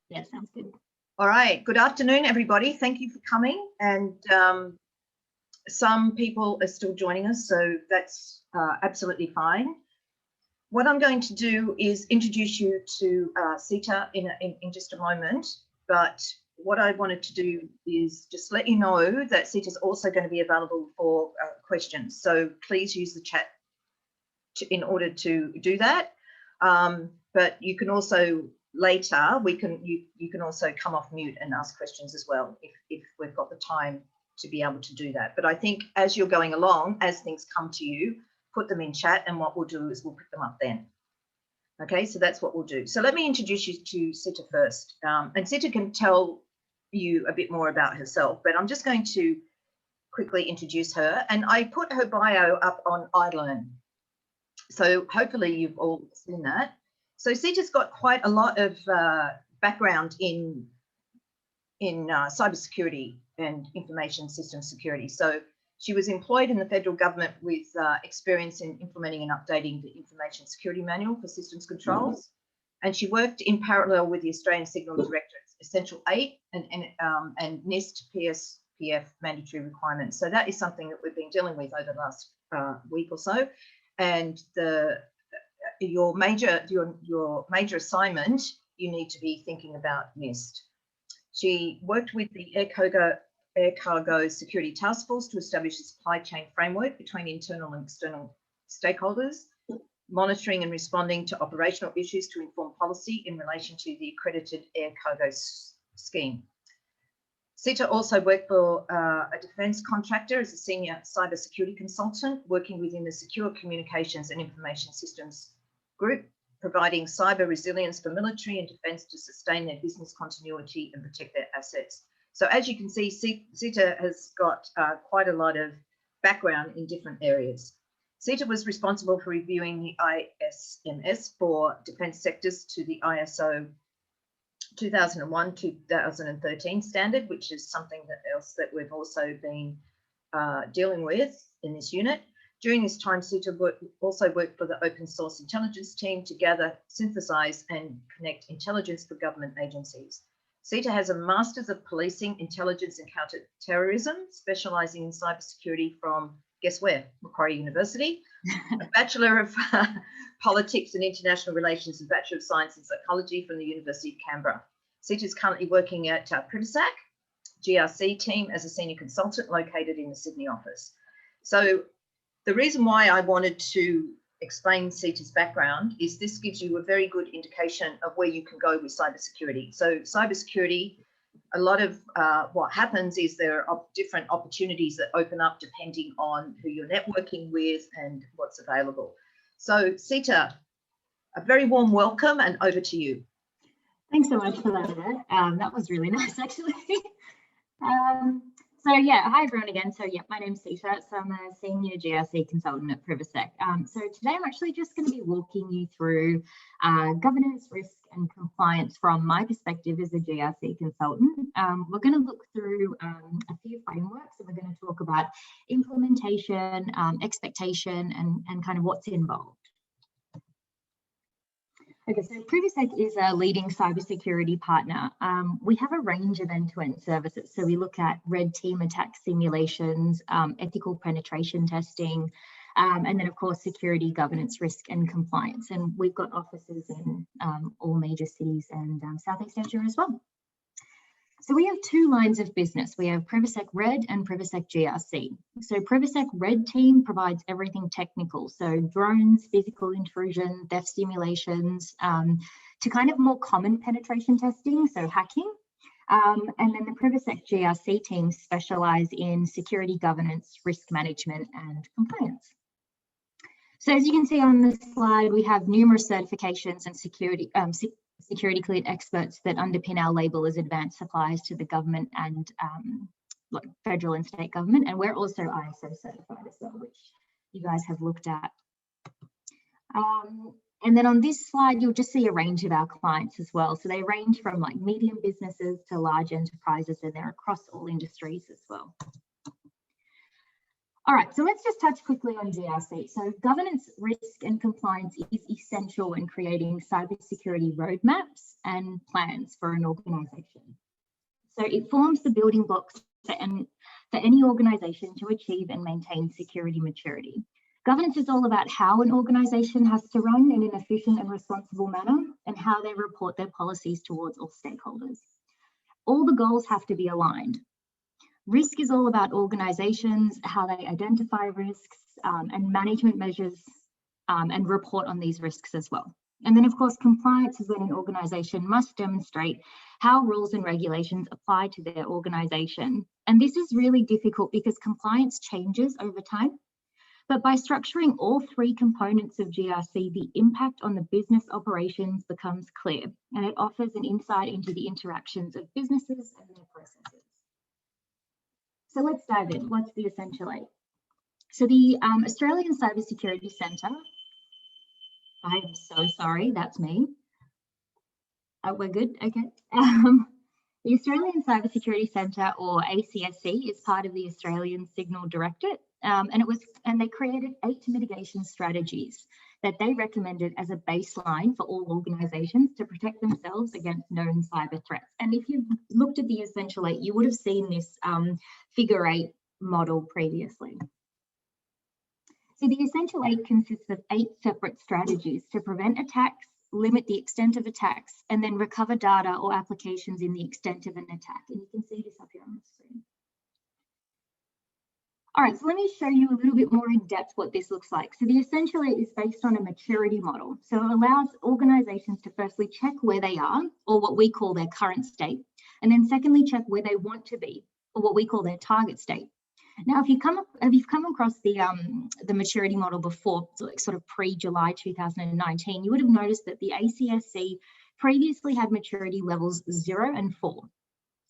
Yeah, sounds good. All right. Good afternoon, everybody. Thank you for coming. And some people are still joining us, so that's absolutely fine. What I'm going to do is introduce you to Sita in just a moment. But what I wanted to do is just let you know that Sita's also going to be available for questions. So please use the chat in order to do that. But you can also later, you can also come off mute and ask questions as well if we've got the time to be able to do that. But I think as you're going along, as things come to you, put them in chat, and what we'll do is we'll pick them up then. Okay, so that's what we'll do. So let me introduce you to Sita first. And Sita can tell you a bit more about herself, but I'm just going to quickly introduce her. And I put her bio up on iLearn. So hopefully you've all seen that. So Sita's got quite a lot of background in cybersecurity and information system security. So she was employed in the federal government with experience in implementing and updating the Information Security Manual for Systems Controls. And she worked in parallel with the Australian Signal Directorate's Essential 8 and NIST PSPF mandatory requirements. So that is something that we've been dealing with over the last week or so. And your major assignment, you need to be thinking about NIST. She worked with the Air Cargo Security Task Force to establish a supply chain framework between internal and external stakeholders, monitoring and responding to operational issues to inform policy in relation to the accredited air cargo scheme. Sita also worked for a defence contractor as a senior cybersecurity consultant, working within the Secure Communications and Information Systems Group, providing cyber resilience for military and defence to sustain their business continuity and protect their assets. So as you can see, Sita has got quite a lot of background in different areas. Sita was responsible for reviewing the ISMS for defence sectors to the ISO 2001-2013 standard, which is something else that we've also been dealing with in this unit. During this time, Sita also worked for the open source intelligence team to gather, synthesize, and connect intelligence for government agencies. Sita has a Masters of Policing, Intelligence and Counter-Terrorism, specialising in cybersecurity from, guess where, Macquarie University, a Bachelor of Politics and International Relations and Bachelor of Science in Psychology from the University of Canberra. Sita is currently working at Privasec, GRC team as a senior consultant located in the Sydney office. So the reason why I wanted to explain Sita's background is this gives you a very good indication of where you can go with cybersecurity. So cybersecurity, a lot of what happens is there are different opportunities that open up depending on who you're networking with and what's available. So Sita, a very warm welcome and over to you. Thanks so much for that, Yvette. That was really nice, actually. So yeah, hi everyone again. So yeah, my name's Sita. So I'm a senior GRC consultant at Privasec. So today I'm actually just going to be walking you through governance, risk and compliance from my perspective as a GRC consultant. We're going to look through a few frameworks, and we're going to talk about implementation, expectation and kind of what's involved. Okay, so Privasec is a leading cybersecurity partner. We have a range of end-to-end services. So we look at red team attack simulations, ethical penetration testing, and then of course, security, governance, risk and compliance. And we've got offices in all major cities and Southeast Asia as well. So we have two lines of business. We have Privasec Red and Privasec GRC. So Privasec Red team provides everything technical. So drones, physical intrusion, theft simulations, to kind of more common penetration testing, so hacking. And then the Privasec GRC team specialize in security governance, risk management and compliance. So as you can see on this slide, we have numerous certifications and security cleared experts that underpin our label as advanced suppliers to the government and federal and state government. And we're also ISO certified as well, which you guys have looked at. And then on this slide, you'll just see a range of our clients as well. So they range from like medium businesses to large enterprises, and they're across all industries as well. All right, so let's just touch quickly on GRC. So governance, risk and compliance is essential in creating cybersecurity roadmaps and plans for an organisation. So it forms the building blocks for any organisation to achieve and maintain security maturity. Governance is all about how an organisation has to run in an efficient and responsible manner and how they report their policies towards all stakeholders. All the goals have to be aligned. Risk is all about organisations, how they identify risks and management measures and report on these risks as well. And then of course, compliance is when an organisation must demonstrate how rules and regulations apply to their organisation. And this is really difficult because compliance changes over time. But by structuring all three components of GRC, the impact on the business operations becomes clear, and it offers an insight into the interactions of businesses and their processes. So let's dive in. What's the Essential 8? So the Australian Cybersecurity Centre, I am so sorry, that's me. We're good, okay. The Australian Cybersecurity Centre, or ACSC, is part of the Australian Signal Directorate, and they created 8 mitigation strategies that they recommended as a baseline for all organisations to protect themselves against known cyber threats. And if you've looked at the Essential 8, you would have seen this figure 8 model previously. So the Essential 8 consists of 8 separate strategies to prevent attacks, limit the extent of attacks, and then recover data or applications in the extent of an attack. And you can see this up here on the screen. All right, so let me show you a little bit more in depth what this looks like. So the Essential 8 is based on a maturity model. So it allows organisations to firstly check where they are, or what we call their current state, and then secondly check where they want to be, or what we call their target state. Now, if you've come across the maturity model before, sort of pre-July 2019, you would have noticed that the ACSC previously had maturity levels 0 and 4.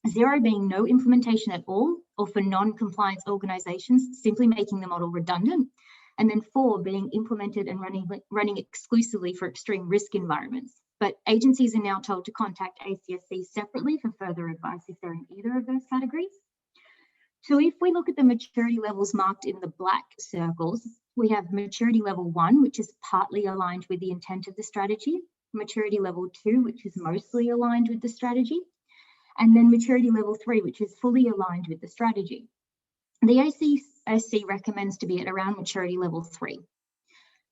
0 being no implementation at all, or for non-compliance organisations, simply making the model redundant, and then 4 being implemented and running exclusively for extreme risk environments. But agencies are now told to contact ACSC separately for further advice if they're in either of those categories. So if we look at the maturity levels marked in the black circles, we have maturity level 1, which is partly aligned with the intent of the strategy, maturity level 2, which is mostly aligned with the strategy, and then maturity level 3, which is fully aligned with the strategy. The ACSC recommends to be at around maturity level 3.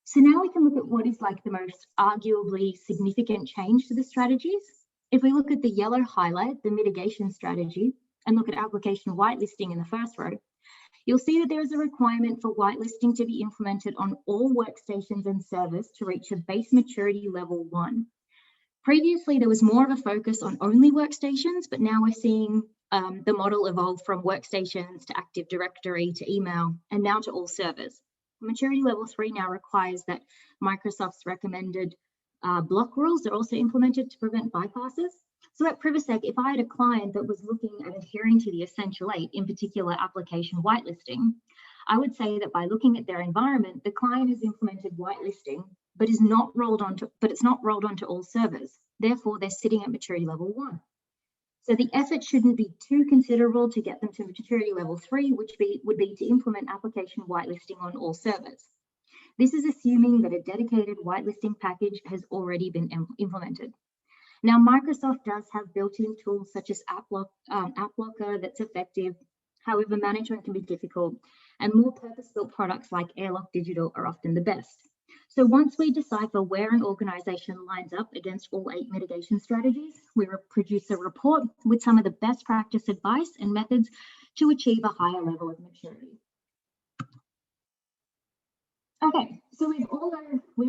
So now we can look at what is like the most arguably significant change to the strategies. If we look at the yellow highlight, the mitigation strategy, and look at application whitelisting in the first row, you'll see that there is a requirement for whitelisting to be implemented on all workstations and servers to reach a base maturity level 1. Previously, there was more of a focus on only workstations, but now we're seeing the model evolve from workstations to Active Directory to email, and now to all servers. Maturity level 3 now requires that Microsoft's recommended block rules are also implemented to prevent bypasses. So at Privasec, if I had a client that was looking at adhering to the Essential 8, in particular application whitelisting, I would say that by looking at their environment, the client has implemented whitelisting, but it's not rolled onto all servers. Therefore, they're sitting at maturity level 1. So the effort shouldn't be too considerable to get them to maturity level 3, which would be to implement application whitelisting on all servers. This is assuming that a dedicated whitelisting package has already been implemented. Now, Microsoft does have built-in tools such as App Locker that's effective. However, management can be difficult, and more purpose-built products like Airlock Digital are often the best. So once we decipher where an organisation lines up against all 8 mitigation strategies, we produce a report with some of the best practice advice and methods to achieve a higher level of maturity. Okay, so we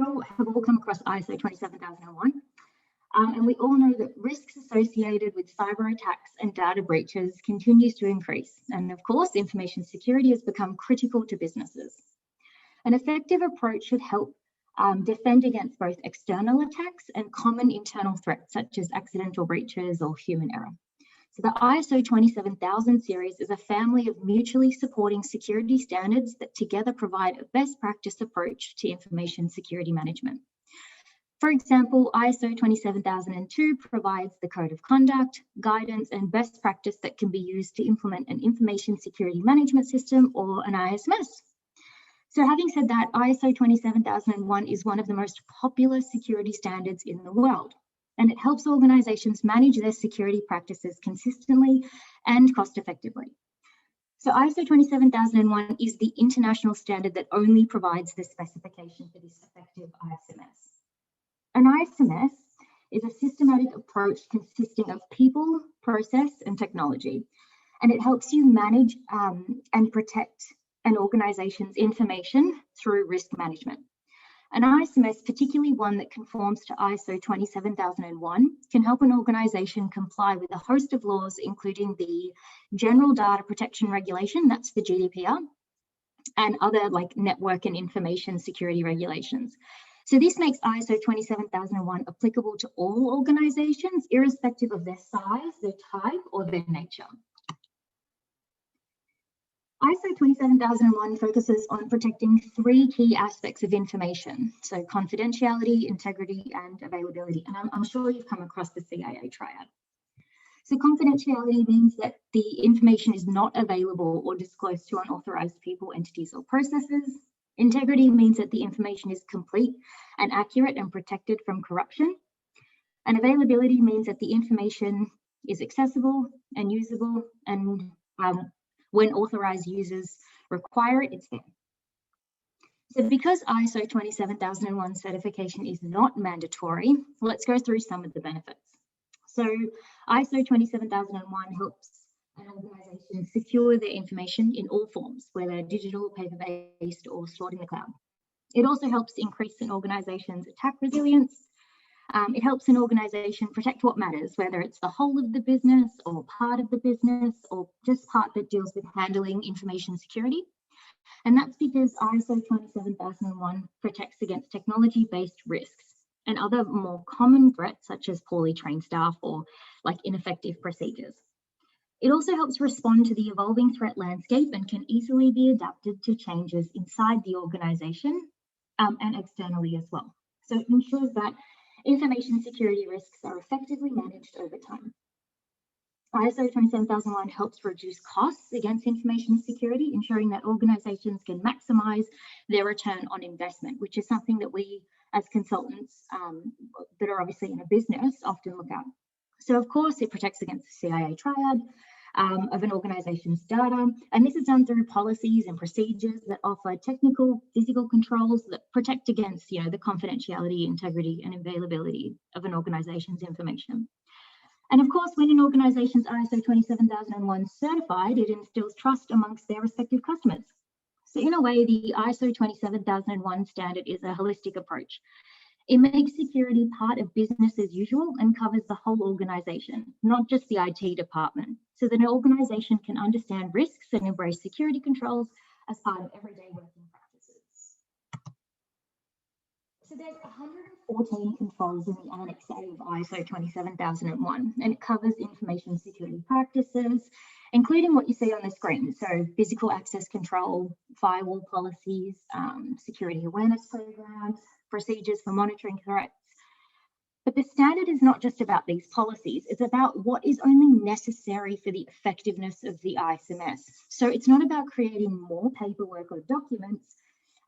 all have come across ISO 27001. And we all know that risks associated with cyber attacks and data breaches continues to increase. And of course, information security has become critical to businesses. An effective approach should help defend against both external attacks and common internal threats, such as accidental breaches or human error. So the ISO 27000 series is a family of mutually supporting security standards that together provide a best practice approach to information security management. For example, ISO 27002 provides the code of conduct, guidance, and best practice that can be used to implement an information security management system or an ISMS. So having said that, ISO 27001 is one of the most popular security standards in the world, and it helps organizations manage their security practices consistently and cost effectively. So ISO 27001 is the international standard that only provides the specification for this effective ISMS. An ISMS is a systematic approach consisting of people, process, and technology, and it helps you manage and protect an organization's information through risk management. An ISMS, particularly one that conforms to ISO 27001, can help an organization comply with a host of laws, including the General Data Protection Regulation, that's the GDPR, and other like network and information security regulations. So this makes ISO 27001 applicable to all organizations, irrespective of their size, their type, or their nature. ISO 27001 focuses on protecting three key aspects of information, so confidentiality, integrity, and availability. And I'm sure you've come across the CIA triad. So confidentiality means that the information is not available or disclosed to unauthorized people, entities, or processes. Integrity means that the information is complete and accurate and protected from corruption. And availability means that the information is accessible and usable, and when authorized users require it, it's there. So because ISO 27001 certification is not mandatory, let's go through some of the benefits. So ISO 27001 helps an organization secure their information in all forms, whether digital, paper-based, or stored in the cloud. It also helps increase an organization's attack resilience. It helps an organization protect what matters, whether it's the whole of the business or part of the business or just part that deals with handling information security. And that's because ISO 27001 protects against technology-based risks and other more common threats such as poorly trained staff or like ineffective procedures. It also helps respond to the evolving threat landscape and can easily be adapted to changes inside the organization and externally as well. So it ensures that information security risks are effectively managed over time. ISO 27001 helps reduce costs against information security, ensuring that organizations can maximize their return on investment, which is something that we as consultants that are obviously in a business often look at. So of course, it protects against the CIA triad of an organization's data, and this is done through policies and procedures that offer technical, physical controls that protect against, the confidentiality, integrity, and availability of an organization's information. And of course, when an organization's ISO 27001 certified, it instills trust amongst their respective customers. So in a way, the ISO 27001 standard is a holistic approach. It makes security part of business as usual and covers the whole organization, not just the IT department, so that an organization can understand risks and embrace security controls as part of everyday working practices. So there's 114 controls in the Annex A of ISO 27001, and it covers information security practices, including what you see on the screen. So physical access control, firewall policies, security awareness programs, procedures for monitoring threats. But the standard is not just about these policies, it's about what is only necessary for the effectiveness of the ISMS. So it's not about creating more paperwork or documents,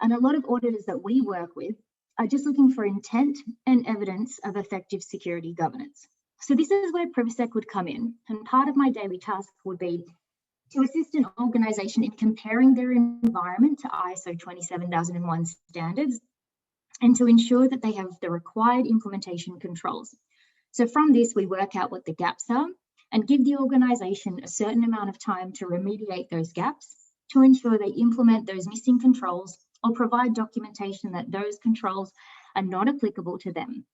and a lot of auditors that we work with are just looking for intent and evidence of effective security governance. So this is where Privasec would come in, and part of my daily task would be to assist an organization in comparing their environment to ISO 27001 standards and to ensure that they have the required implementation controls. So from this, we work out what the gaps are and give the organization a certain amount of time to remediate those gaps to ensure they implement those missing controls or provide documentation that those controls are not applicable to them.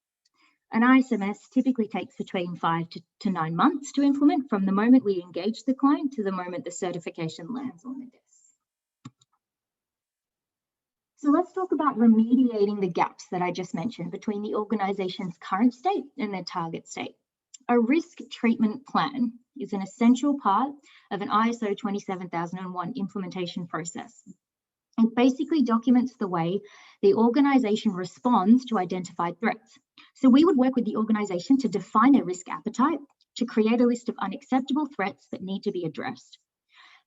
An ISMS typically takes between 5 to 9 months to implement from the moment we engage the client to the moment the certification lands on the desk. So let's talk about remediating the gaps that I just mentioned between the organization's current state and their target state. A risk treatment plan is an essential part of an ISO 27001 implementation process. It basically documents the way the organisation responds to identified threats. So we would work with the organisation to define their risk appetite, to create a list of unacceptable threats that need to be addressed.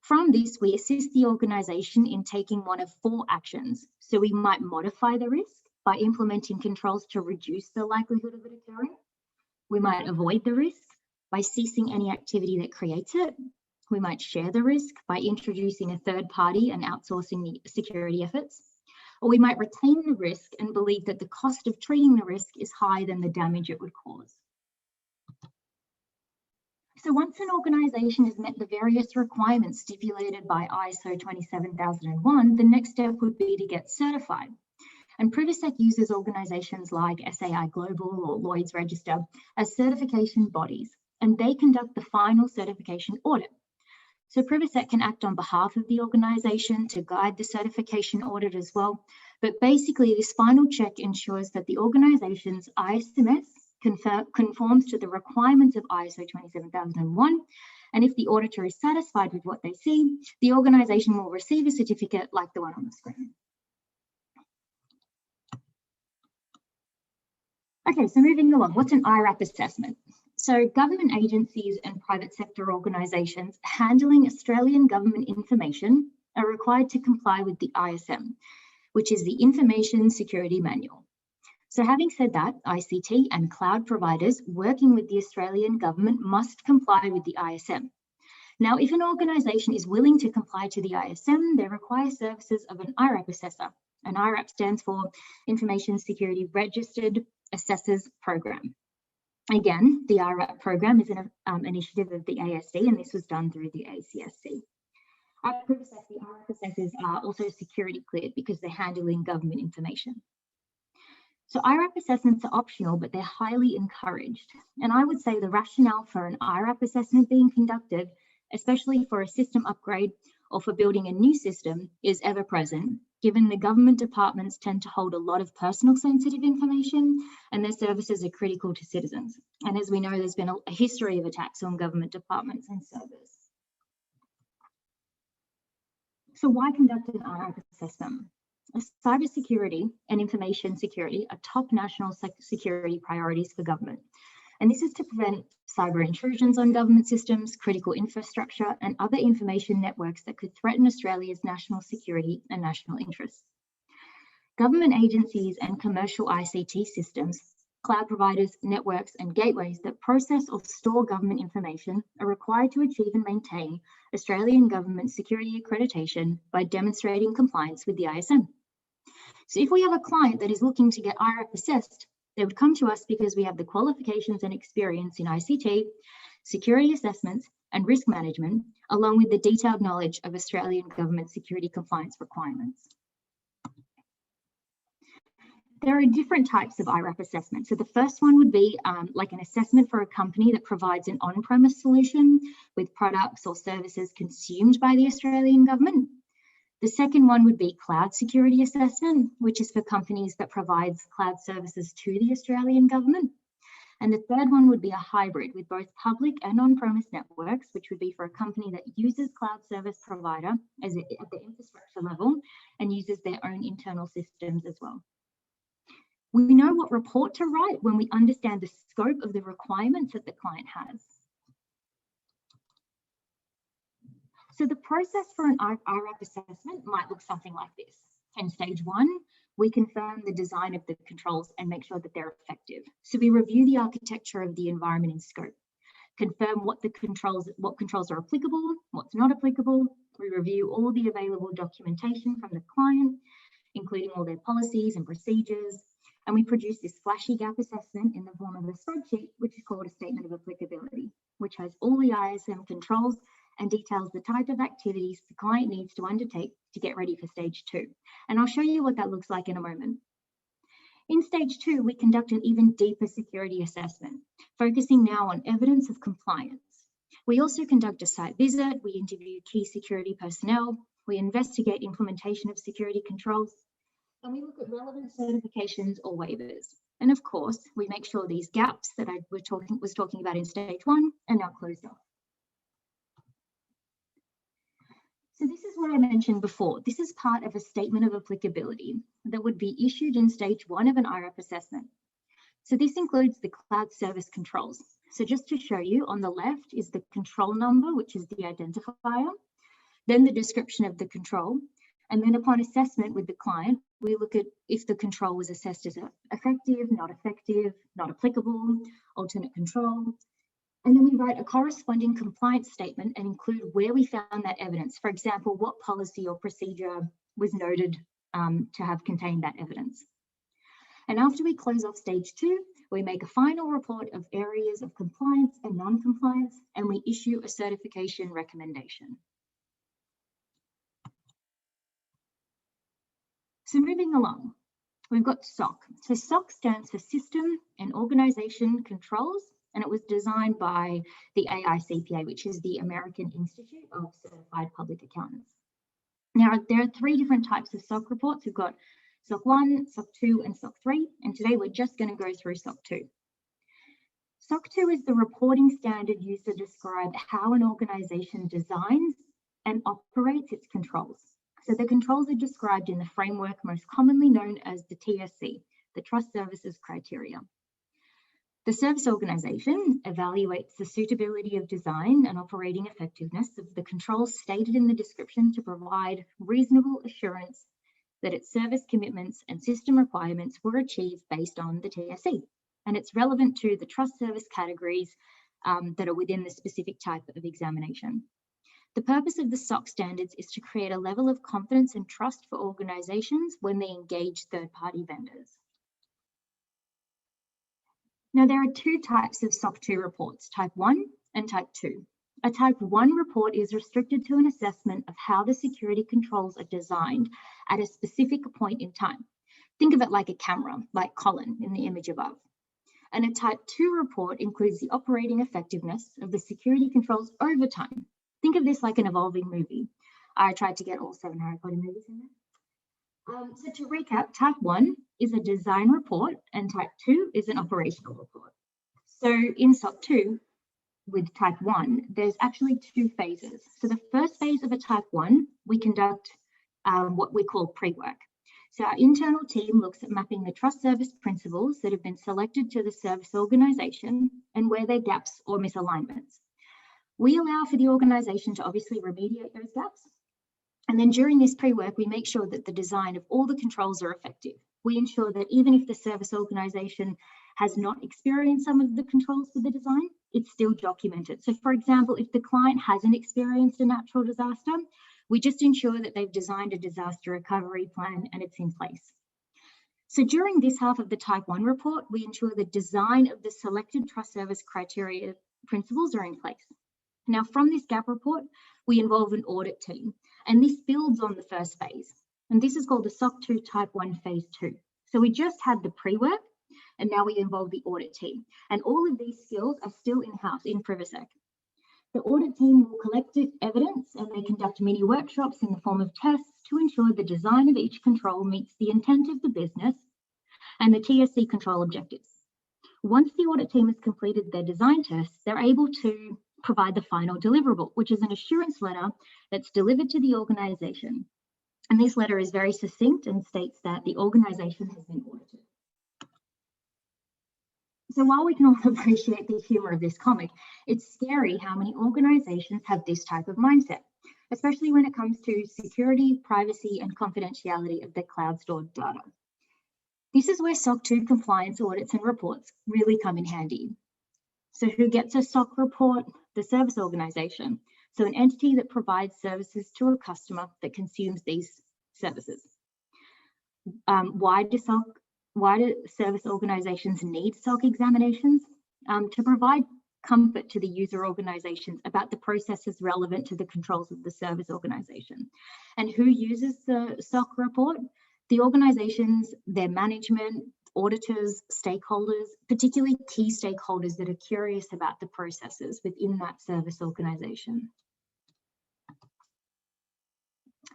From this, we assist the organisation in taking one of 4 actions. So we might modify the risk by implementing controls to reduce the likelihood of it occurring. We might avoid the risk by ceasing any activity that creates it. We might share the risk by introducing a third party and outsourcing the security efforts. Or we might retain the risk and believe that the cost of treating the risk is higher than the damage it would cause. So once an organisation has met the various requirements stipulated by ISO 27001, the next step would be to get certified. And Privasec uses organisations like SAI Global or Lloyd's Register as certification bodies, and they conduct the final certification audit. So Privasec can act on behalf of the organisation to guide the certification audit as well. But basically, this final check ensures that the organisation's ISMS conforms to the requirements of ISO 27001. And if the auditor is satisfied with what they see, the organisation will receive a certificate like the one on the screen. Okay, so moving along, what's an Irap assessment? So government agencies and private sector organisations handling Australian government information are required to comply with the ISM, which is the Information Security Manual. So having said that, ICT and cloud providers working with the Australian government must comply with the ISM. Now, if an organisation is willing to comply to the ISM, they require services of an Irap assessor. An Irap stands for Information Security Registered Assessors Program. Again, the Irap program is an initiative of the ASD, and this was done through the ACSC. At Privasec, the Irap assessors are also security cleared because they're handling government information. So Irap assessments are optional, but they're highly encouraged. And I would say the rationale for an Irap assessment being conducted, especially for a system upgrade or for building a new system, is ever present, given the government departments tend to hold a lot of personal sensitive information and their services are critical to citizens. And as we know, there's been a history of attacks on government departments and servers. So why conduct an Irap assessment? Cybersecurity and information security are top national security priorities for government. And this is to prevent cyber intrusions on government systems, critical infrastructure, and other information networks that could threaten Australia's national security and national interests. Government agencies and commercial ICT systems, cloud providers, networks, and gateways that process or store government information are required to achieve and maintain Australian government security accreditation by demonstrating compliance with the ISM. So if we have a client that is looking to get Irap assessed, they would come to us because we have the qualifications and experience in ICT, security assessments, and risk management, along with the detailed knowledge of Australian government security compliance requirements. There are different types of Irap assessment. So the first one would be like an assessment for a company that provides an on-premise solution with products or services consumed by the Australian government. The second one would be cloud security assessment, which is for companies that provides cloud services to the Australian government. And the third one would be a hybrid with both public and on-premise networks, which would be for a company that uses cloud service provider at the infrastructure level and uses their own internal systems as well. We know what report to write when we understand the scope of the requirements that the client has. So the process for an Irap assessment might look something like this. In stage 1, we confirm the design of the controls and make sure that they're effective. So we review the architecture of the environment and scope, confirm what controls are applicable, what's not applicable. We review all the available documentation from the client, including all their policies and procedures. And we produce this flashy gap assessment in the form of a spreadsheet, which is called a statement of applicability, which has all the ISM controls and details the type of activities the client needs to undertake to get ready for stage 2. And I'll show you what that looks like in a moment. In stage 2, we conduct an even deeper security assessment, focusing now on evidence of compliance. We also conduct a site visit, we interview key security personnel, we investigate implementation of security controls, and we look at relevant certifications or waivers. And of course, we make sure these gaps that I was talking about in stage 1 are now closed off. So this is what I mentioned before. This is part of a statement of applicability that would be issued in stage 1 of an Irap assessment. So this includes the cloud service controls. So just to show you, on the left is the control number, which is the identifier, then the description of the control, and then upon assessment with the client, we look at if the control was assessed as effective, not applicable, alternate control. And then we write a corresponding compliance statement and include where we found that evidence. For example, what policy or procedure was noted to have contained that evidence. And after we close off stage 2, we make a final report of areas of compliance and non-compliance, and we issue a certification recommendation. So moving along, we've got SOC. So SOC stands for System and Organization Controls, and it was designed by the AICPA, which is the American Institute of Certified Public Accountants. Now, there are 3 different types of SOC reports. We've got SOC 1, SOC 2, and SOC 3, and today we're just going to go through SOC 2. SOC 2 is the reporting standard used to describe how an organization designs and operates its controls. So the controls are described in the framework most commonly known as the TSC, the Trust Services Criteria. The service organization evaluates the suitability of design and operating effectiveness of the controls stated in the description to provide reasonable assurance that its service commitments and system requirements were achieved based on the TSC. And it's relevant to the trust service categories that are within the specific type of examination. The purpose of the SOC standards is to create a level of confidence and trust for organizations when they engage third-party vendors. Now, there are 2 types of SOC 2 reports, type 1 and type 2. A type 1 report is restricted to an assessment of how the security controls are designed at a specific point in time. Think of it like a camera, like Colin in the image above. And a type 2 report includes the operating effectiveness of the security controls over time. Think of this like an evolving movie. I tried to get all 7 Harry Potter movies in there. So to recap, type 1 is a design report and type 2 is an operational report. So in SOC 2, with type 1, there's actually 2 phases. So the first phase of a type 1, we conduct what we call pre-work. So our internal team looks at mapping the trust service principles that have been selected to the service organization and where there are gaps or misalignments. We allow for the organization to obviously remediate those gaps. And then during this pre-work, we make sure that the design of all the controls are effective. We ensure that even if the service organization has not experienced some of the controls for the design, it's still documented. So for example, if the client hasn't experienced a natural disaster, we just ensure that they've designed a disaster recovery plan and it's in place. So during this half of the type 1 report, we ensure the design of the selected trust service criteria principles are in place. Now, from this gap report, we involve an audit team, and this builds on the first phase. And this is called the SOC 2 Type 1 Phase 2. So we just had the pre-work, and now we involve the audit team. And all of these skills are still in-house in Privasec. The audit team will collect evidence, and they conduct mini workshops in the form of tests to ensure the design of each control meets the intent of the business and the TSC control objectives. Once the audit team has completed their design tests, they're able to provide the final deliverable, which is an assurance letter that's delivered to the organization. And this letter is very succinct and states that the organization has been audited. So while we can all appreciate the humor of this comic, it's scary how many organizations have this type of mindset, especially when it comes to security, privacy, and confidentiality of their cloud stored data. This is where SOC 2 compliance audits and reports really come in handy. So who gets a SOC report? The service organization. So an entity that provides services to a customer that consumes these services. Why do service organizations need SOC examinations? To provide comfort to the user organizations about the processes relevant to the controls of the service organization. And who uses the SOC report? The organizations, their management, auditors, stakeholders, particularly key stakeholders that are curious about the processes within that service organization.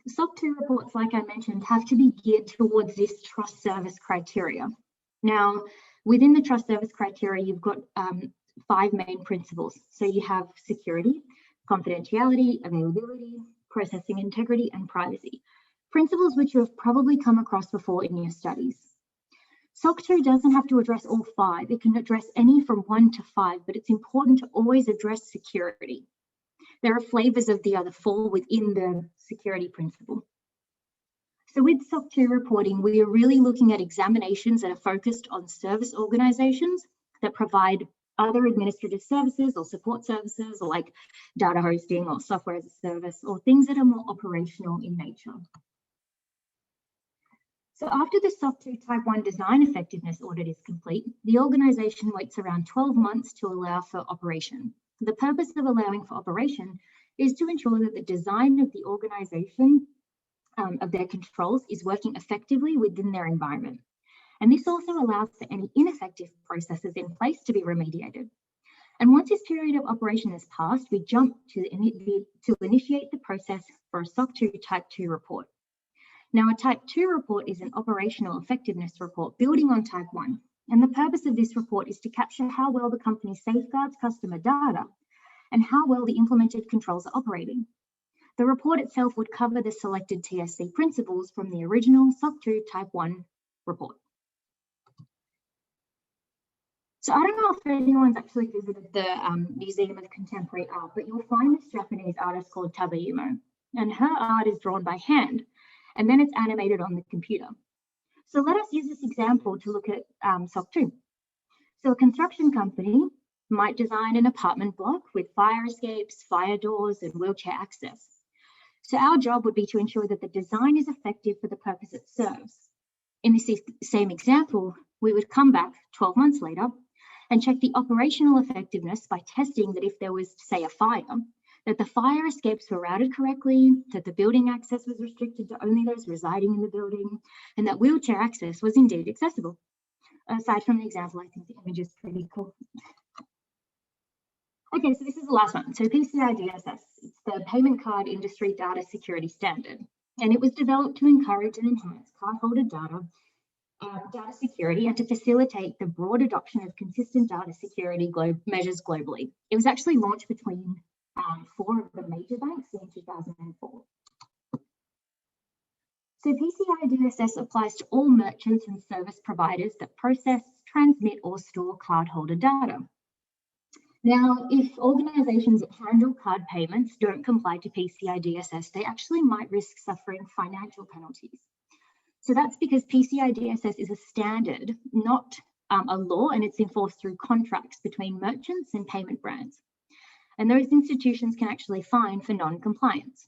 SOC 2 reports, like I mentioned, have to be geared towards this trust service criteria. Now, within the trust service criteria, you've got 5 main principles. So you have security, confidentiality, availability, processing integrity, and privacy, principles which you have probably come across before in your studies. SOC 2 doesn't have to address all 5. It can address any from 1 to 5, but it's important to always address security. There are flavors of the other 4 within the security principle. So with SOC 2 reporting, we are really looking at examinations that are focused on service organizations that provide other administrative services or support services, or like data hosting or software as a service, or things that are more operational in nature. So after the SOC 2 Type 1 design effectiveness audit is complete, the organisation waits around 12 months to allow for operation. The purpose of allowing for operation is to ensure that the design of the organisation of their controls is working effectively within their environment. And this also allows for any ineffective processes in place to be remediated. And once this period of operation has passed, we jump to initiate the process for a SOC 2 Type 2 report. Now, a Type 2 report is an operational effectiveness report building on Type 1. And the purpose of this report is to capture how well the company safeguards customer data and how well the implemented controls are operating. The report itself would cover the selected TSC principles from the original SOC 2 Type 1 report. So I don't know if anyone's actually visited the Museum of Contemporary Art, but you'll find this Japanese artist called Tabayumo, and her art is drawn by hand, and then it's animated on the computer. So let us use this example to look at SOC 2. So a construction company might design an apartment block with fire escapes, fire doors, and wheelchair access. So our job would be to ensure that the design is effective for the purpose it serves. In this same example, we would come back 12 months later and check the operational effectiveness by testing that if there was, say, a fire, that the fire escapes were routed correctly, that the building access was restricted to only those residing in the building, and that wheelchair access was indeed accessible. Aside from the example, I think the image is pretty cool. Okay, so this is the last one. So PCI DSS, it's the Payment Card Industry Data Security Standard, and it was developed to encourage and enhance cardholder data security and to facilitate the broad adoption of consistent data security measures globally. It was actually launched between 4 of the major banks in 2004. So PCI DSS applies to all merchants and service providers that process, transmit, or store cardholder data. Now, if organisations that handle card payments don't comply to PCI DSS, they actually might risk suffering financial penalties. So that's because PCI DSS is a standard, not a law, and it's enforced through contracts between merchants and payment brands. And those institutions can actually fine for non-compliance.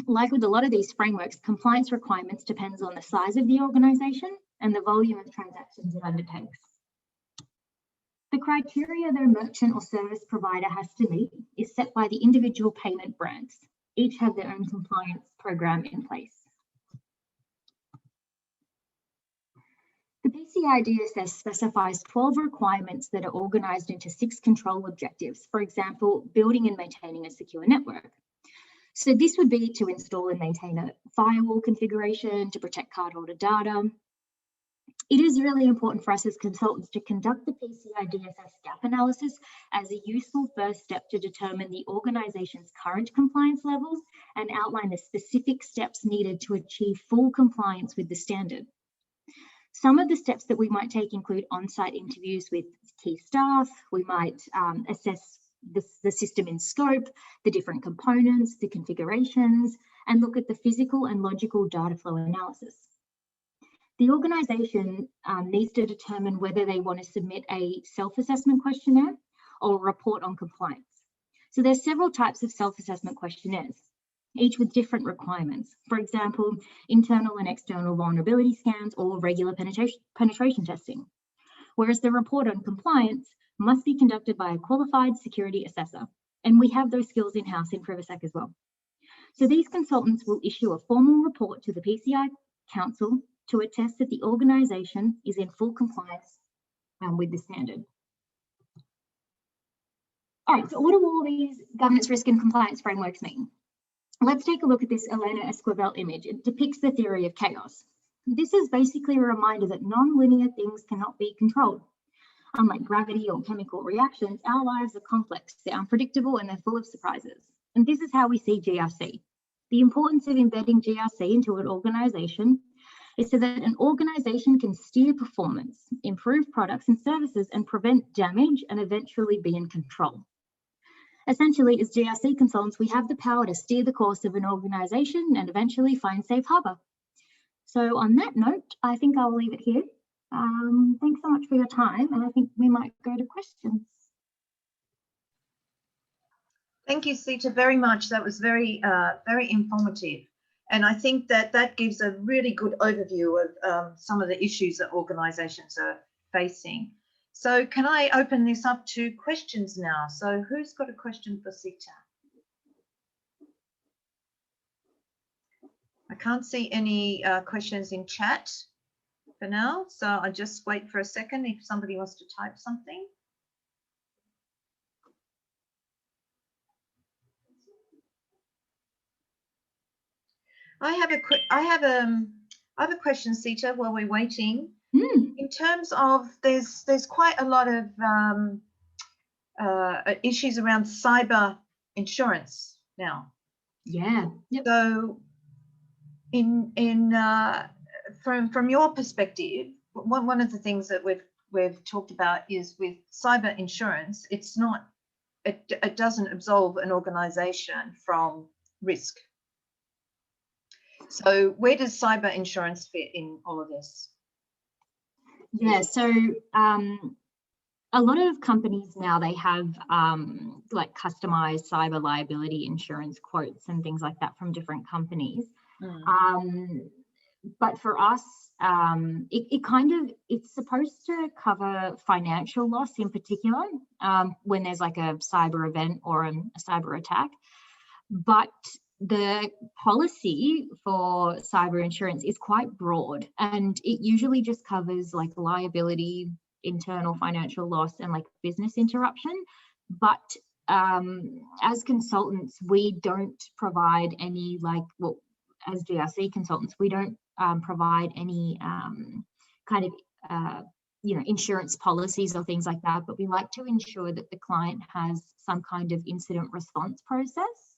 Like with a lot of these frameworks, compliance requirements depends on the size of the organisation and the volume of transactions it undertakes. The criteria that a merchant or service provider has to meet is set by the individual payment brands. Each have their own compliance program in place. The PCI DSS specifies 12 requirements that are organised into 6 control objectives. For example, building and maintaining a secure network. So this would be to install and maintain a firewall configuration to protect cardholder data. It is really important for us as consultants to conduct the PCI DSS gap analysis as a useful first step to determine the organisation's current compliance levels and outline the specific steps needed to achieve full compliance with the standard. Some of the steps that we might take include on-site interviews with key staff. We might assess the system in scope, the different components, the configurations, and look at the physical and logical data flow analysis. The organisation needs to determine whether they want to submit a self-assessment questionnaire or a report on compliance. So there's several types of self-assessment questionnaires, each with different requirements. For example, internal and external vulnerability scans or regular penetration testing. Whereas the report on compliance must be conducted by a qualified security assessor. And we have those skills in-house in Privasec as well. So these consultants will issue a formal report to the PCI Council to attest that the organisation is in full compliance with the standard. All right, so what do all these governance, risk and compliance frameworks mean? Let's take a look at this Elena Esquivel image. It depicts the theory of chaos. This is basically a reminder that non-linear things cannot be controlled. Unlike gravity or chemical reactions, our lives are complex, they're unpredictable, and they're full of surprises. And this is how we see GRC. The importance of embedding GRC into an organisation is so that an organisation can steer performance, improve products and services, and prevent damage and eventually be in control. Essentially, as GRC consultants, we have the power to steer the course of an organisation and eventually find safe harbour. So on that note, I think I'll leave it here. Thanks so much for your time, and I think we might go to questions. Thank you, Sita, very much. That was very informative. And I think that gives a really good overview of some of the issues that organisations are facing. So can I open this up to questions now? So who's got a question for Sita? I can't see any questions in chat for now, so I'll just wait for a second if somebody wants to type something. I have a question, Sita, while we're waiting. In terms of there's quite a lot of issues around cyber insurance now. Yeah. Yep. So from your perspective, one of the things that we've talked about is with cyber insurance, it doesn't absolve an organisation from risk. So where does cyber insurance fit in all of this? Yeah, so a lot of companies now, they have like customized cyber liability insurance quotes and things like that from different companies. But for us, it's supposed to cover financial loss in particular when there's like a cyber event or a cyber attack. But the policy for cyber insurance is quite broad, and it usually just covers like liability, internal financial loss, and like business interruption. But as consultants, we don't provide any as GRC consultants, we don't provide any kind of insurance policies or things like that. But we like to ensure that the client has some kind of incident response process.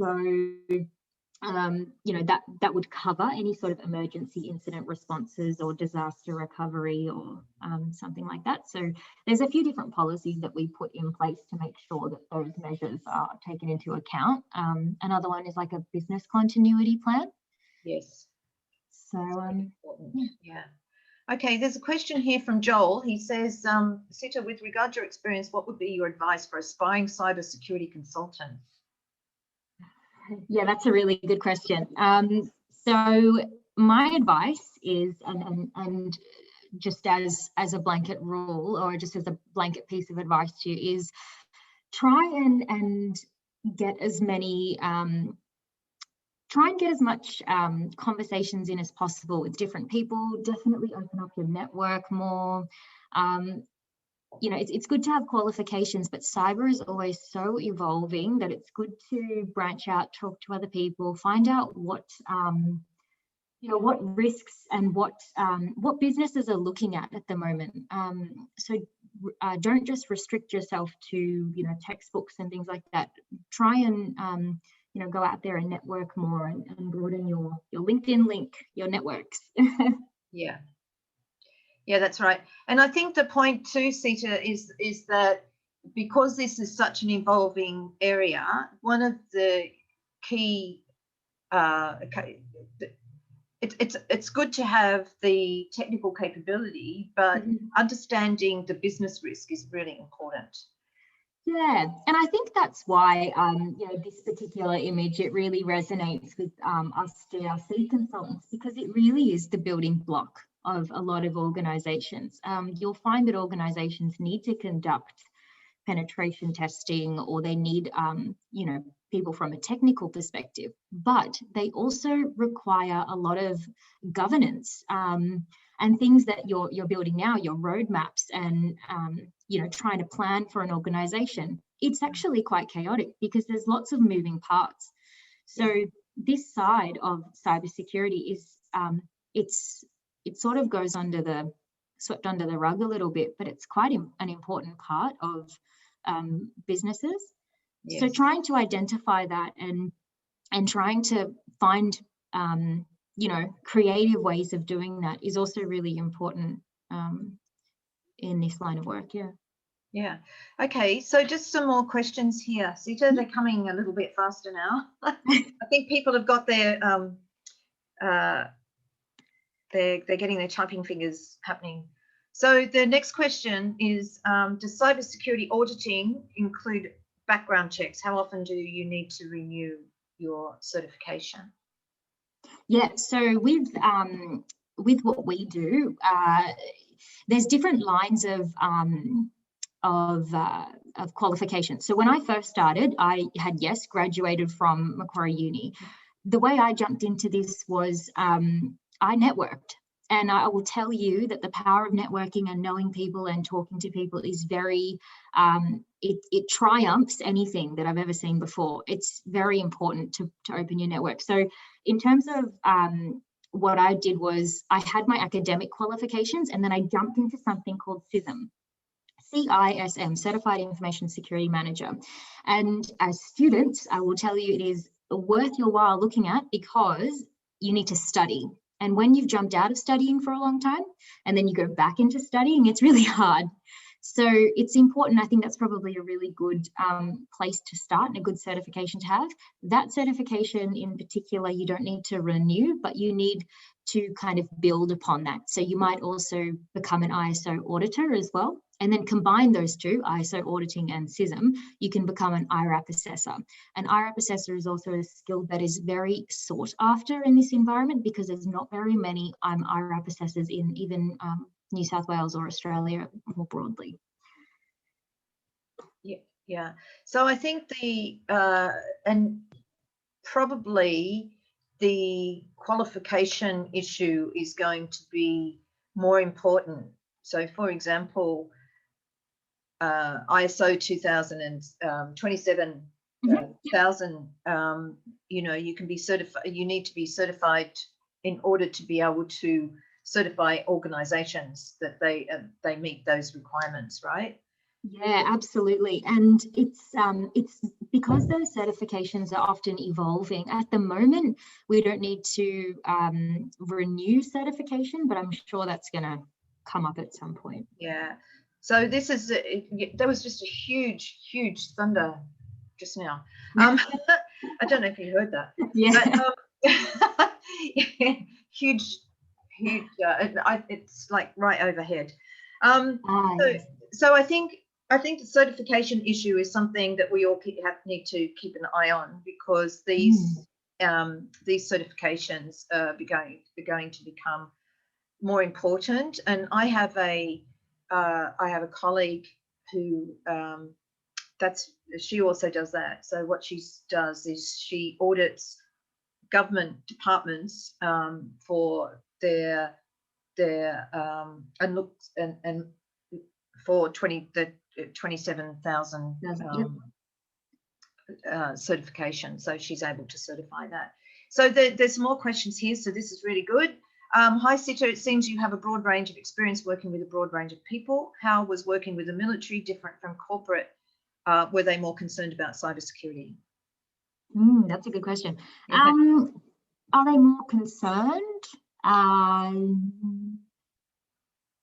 So, that would cover any sort of emergency incident responses or disaster recovery or something like that. So there's a few different policies that we put in place to make sure that those measures are taken into account. Another one is like a business continuity plan. Yes. So, yeah. Okay, there's a question here from Joel. He says, Sita, with regard to your experience, what would be your advice for aspiring cybersecurity consultants? Yeah, that's a really good question. So my advice is, and just as a blanket rule or just as a blanket piece of advice to you, is try and get as many, try and get as much conversations in as possible with different people. Definitely open up your network more. It's good to have qualifications, but cyber is always so evolving that it's good to branch out, talk to other people, find out what risks and what businesses are looking at the moment. So don't just restrict yourself to textbooks and things like that. Try and go out there and network more and broaden your LinkedIn link, your networks. Yeah. Yeah, that's right. And I think the point too, Sita, is that because this is such an evolving area, one of the key, it's good to have the technical capability, but understanding the business risk is really important. Yeah, and I think that's why this particular image, it really resonates with us GRC consultants, because it really is the building block of a lot of organisations. You'll find that organisations need to conduct penetration testing, or they need people from a technical perspective, but they also require a lot of governance and things that you're building now, your roadmaps and trying to plan for an organisation. It's actually quite chaotic because there's lots of moving parts. So this side of cybersecurity is it sort of goes swept under the rug a little bit, but it's quite an important part of businesses. So trying to identify that and trying to find, you know, creative ways of doing that is also really important in this line of work. Yeah. Okay. So just some more questions here. Sita, they're coming a little bit faster now. I think people have got their they're getting their typing fingers happening. So the next question is, does cybersecurity auditing include background checks? How often do you need to renew your certification? Yeah. So with what we do, there's different lines of qualifications. So when I first started, I had graduated from Macquarie Uni. The way I jumped into this was I networked, and I will tell you that the power of networking and knowing people and talking to people is very it triumphs anything that I've ever seen before. It's very important to open your network. So in terms of what I did was I had my academic qualifications, and then I jumped into something called CISM. CISM, Certified Information Security Manager. And as students, I will tell you it is worth your while looking at, because you need to study. And when you've jumped out of studying for a long time and then you go back into studying, it's really hard. So it's important. I think that's probably a really good place to start and a good certification to have. That certification in particular, you don't need to renew, but you need to kind of build upon that. So you might also become an ISO auditor as well. And then combine those two, ISO auditing and CISM, you can become an Irap assessor. An Irap assessor is also a skill that is very sought after in this environment, because there's not very many Irap assessors in even New South Wales or Australia more broadly. Yeah. So I think and probably the qualification issue is going to be more important. So for example, ISO 27,000, you know, you can be certified, you need to be certified in order to be able to certify organizations that they meet those requirements, right? Yeah, absolutely. And it's because those certifications are often evolving. At the moment, we don't need to renew certification, but I'm sure that's going to come up at some point. Yeah. So this is, there was just a huge thunder just now. I don't know if you heard that. Yeah. But, huge, it's like right overhead. So I think the certification issue is something that we all need to keep an eye on, because these certifications are going to become more important. And I have a colleague who she also does that. So what she does is she audits government departments for their and looks and for 27,000 certification. So she's able to certify that. So there's more questions here. So this is really good. Hi, Sita. It seems you have a broad range of experience working with a broad range of people. How was working with the military different from corporate? Were they more concerned about cybersecurity? That's a good question. Are they more concerned?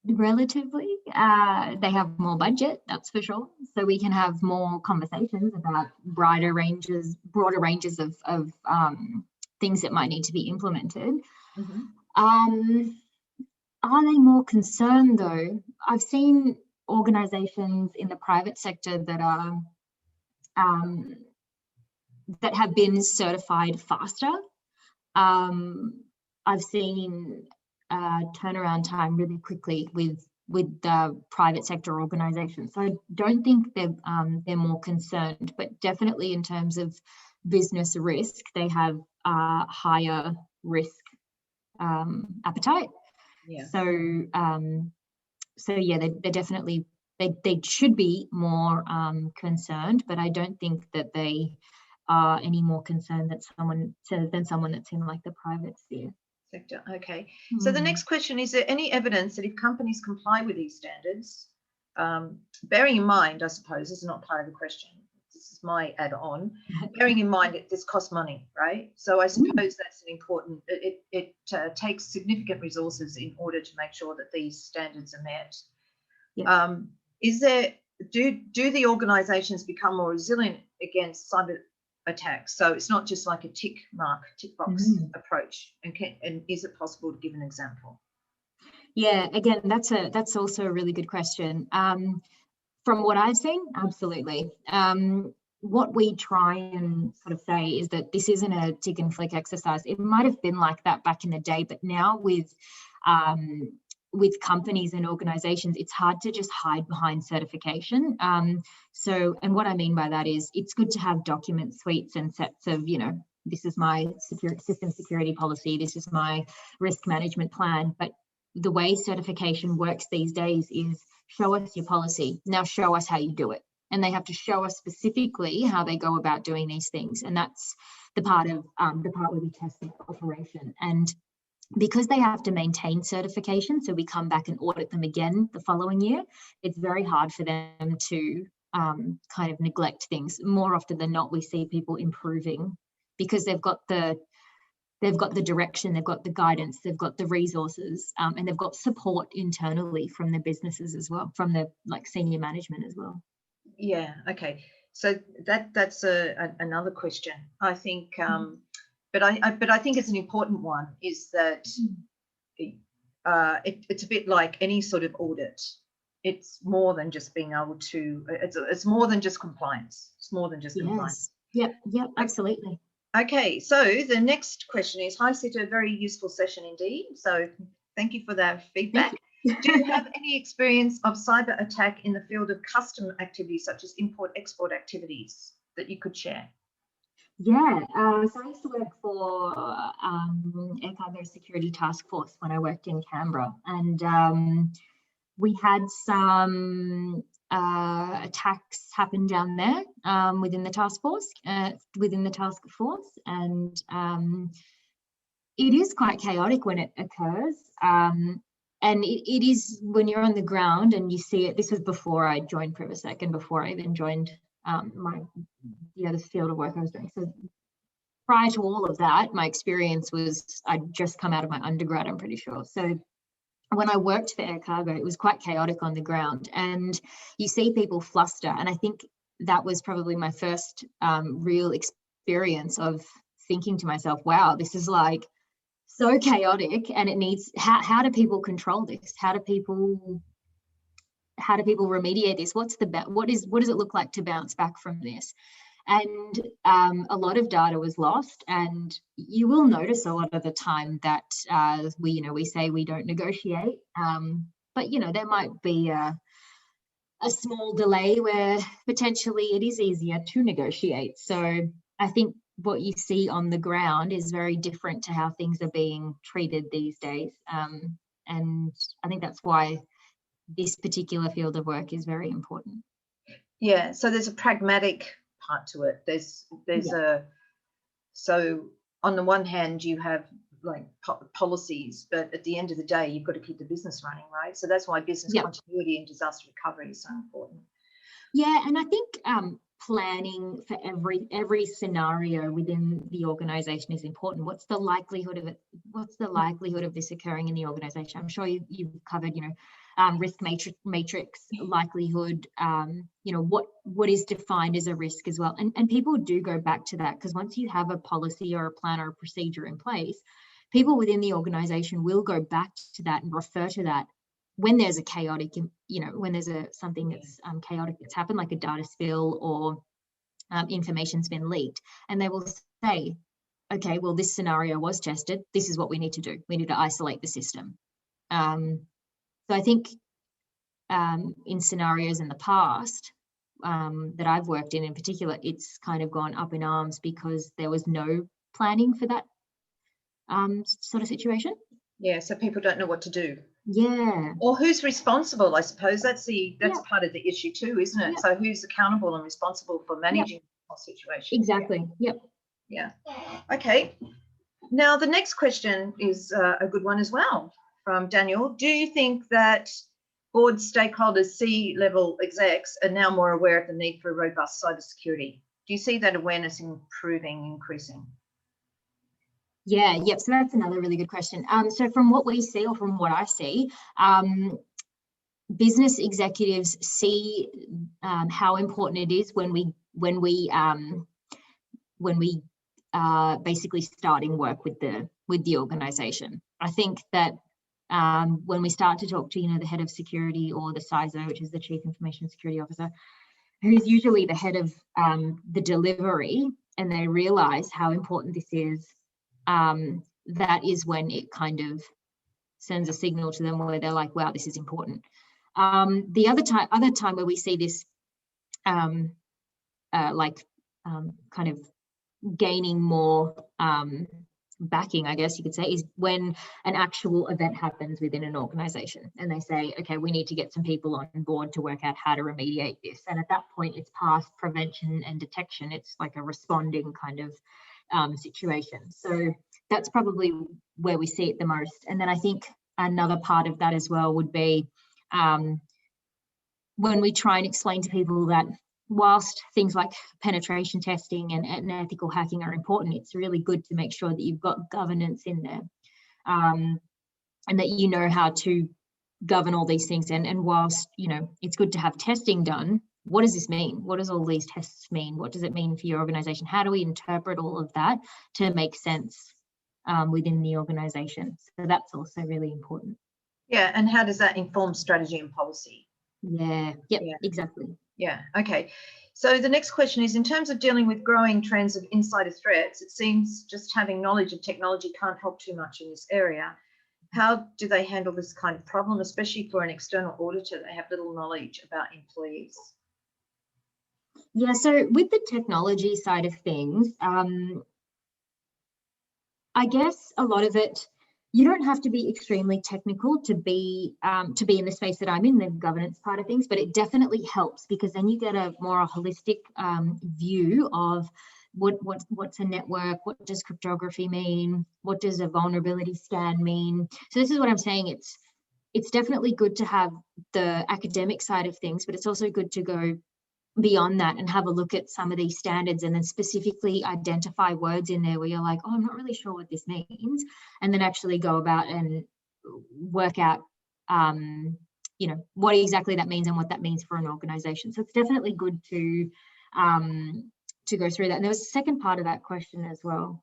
Relatively, they have more budget, that's for sure. So we can have more conversations about broader ranges of things that might need to be implemented. Are they more concerned though? I've seen organizations in the private sector that are that have been certified faster. I've seen turnaround time really quickly with the private sector organizations. So I don't think they're more concerned, but definitely in terms of business risk, they have higher risk appetite. Yeah. So yeah, they're definitely they should be more concerned, but I don't think that they are any more concerned than someone that's in like the private sphere. Sector. Okay. So the next question is there any evidence that if companies comply with these standards, bearing in mind, I suppose, this is not part of the question, this is is my add-on, bearing in mind that this costs money, right? So I suppose that's an important, it takes significant resources in order to make sure that these standards are met. Yeah. Is there, do the organisations become more resilient against cyber attacks? So it's not just like a tick box approach. And is it possible to give an example? Yeah, again, that's also a really good question. From what I've seen, absolutely. What we try and sort of say is that this isn't a tick and flick exercise. It might have been like that back in the day, but now with companies and organizations, it's hard to just hide behind certification. And what I mean by that is it's good to have document suites and sets of, this is my system security policy, this is my risk management plan. But the way certification works these days is show us your policy. Now show us how you do it. And they have to show us specifically how they go about doing these things. And that's the part where we test the operation. And because they have to maintain certification, so we come back and audit them again the following year, it's very hard for them to kind of neglect things. More often than not, we see people improving because they've got the direction, they've got the guidance, they've got the resources, and they've got support internally from the businesses as well, from the senior management as well. Yeah. Okay. So that's another question. I think, but I think it's an important one. Is that it's a bit like any sort of audit. It's more than just being able to. It's more than just compliance. It's more than just compliance. Yep. Absolutely. Okay, so the next question is, hi Sita, very useful session indeed. So thank you for that feedback. Do you have any experience of cyber attack in the field of custom activities such as import-export activities that you could share? Yeah, so I used to work for Air Cargo Security Task Force when I worked in Canberra, and we had some attacks happen down there within the task force, and it is quite chaotic when it occurs. And it is when you're on the ground and you see it. This was before I joined Privasec and before I even joined the other field of work I was doing. So prior to all of that, my experience was I'd just come out of my undergrad, I'm pretty sure. So when I worked for Air Cargo, it was quite chaotic on the ground, and you see people fluster. And I think that was probably my first real experience of thinking to myself, wow, this is like so chaotic, and it needs, how do people control this? How do people remediate this? What does it look like to bounce back from this? And a lot of data was lost, and you will notice a lot of the time that we say we don't negotiate, but there might be a small delay where potentially it is easier to negotiate. So I think what you see on the ground is very different to how things are being treated these days, and I think that's why this particular field of work is very important. Yeah, so there's a pragmatic part to it. There's so on the one hand you have like policies, but at the end of the day you've got to keep the business running, right? So that's why business continuity and disaster recovery is so important. Yeah, and I think planning for every scenario within the organization is important. What's the likelihood of it? What's the likelihood of this occurring in the organization? I'm sure you've covered, risk matrix likelihood, what is defined as a risk as well. And people do go back to that, because once you have a policy or a plan or a procedure in place, people within the organization will go back to that and refer to that when there's a chaotic, when there's something that's chaotic that's happened, like a data spill or information's been leaked, and they will say, okay, well, this scenario was tested. This is what we need to do. We need to isolate the system. So I think in scenarios in the past that I've worked in particular, it's kind of gone up in arms because there was no planning for that sort of situation. Yeah, so people don't know what to do. Yeah. Or who's responsible, I suppose. That's part of the issue too, isn't it? So who's accountable and responsible for managing the situation? Exactly. Yep. Yeah. Okay. Now the next question is a good one as well, from Daniel. Do you think that board stakeholders, C-level execs, are now more aware of the need for robust cybersecurity? Do you see that awareness improving, increasing? Yeah, yep. So that's another really good question. So from what we see, or from what I see, business executives see how important it is when we basically starting work with the organization. I think that when we start to talk to the head of security, or the CISO, which is the Chief Information Security Officer, who's usually the head of the delivery, and they realize how important this is, that is when it kind of sends a signal to them where they're like, wow, this is important. The other time where we see this kind of gaining more backing, I guess you could say, is when an actual event happens within an organization and they say, okay, we need to get some people on board to work out how to remediate this. And at that point, it's past prevention and detection. It's like a responding kind of situation. So that's probably where we see it the most. And then I think another part of that as well would be when we try and explain to people that whilst things like penetration testing and ethical hacking are important, it's really good to make sure that you've got governance in there, and that you know how to govern all these things. And whilst, it's good to have testing done, what does this mean? What does all these tests mean? What does it mean for your organization? How do we interpret all of that to make sense within the organization? So that's also really important. Yeah, and how does that inform strategy and policy? Yeah, yep, yeah, exactly. Yeah, okay. So the next question is, in terms of dealing with growing trends of insider threats, it seems just having knowledge of technology can't help too much in this area. How do they handle this kind of problem, especially for an external auditor? They have little knowledge about employees. Yeah, so with the technology side of things, I guess a lot of it, you don't have to be extremely technical to be in the space that I'm in, the governance part of things, but it definitely helps, because then you get a more holistic view of what's a network, what does cryptography mean, what does a vulnerability scan mean. So this is what I'm saying. It's definitely good to have the academic side of things, but it's also good to go beyond that and have a look at some of these standards, and then specifically identify words in there where you're like, oh, I'm not really sure what this means, and then actually go about and work out what exactly that means and what that means for an organization. So it's definitely good to go through that. And there was a second part of that question as well.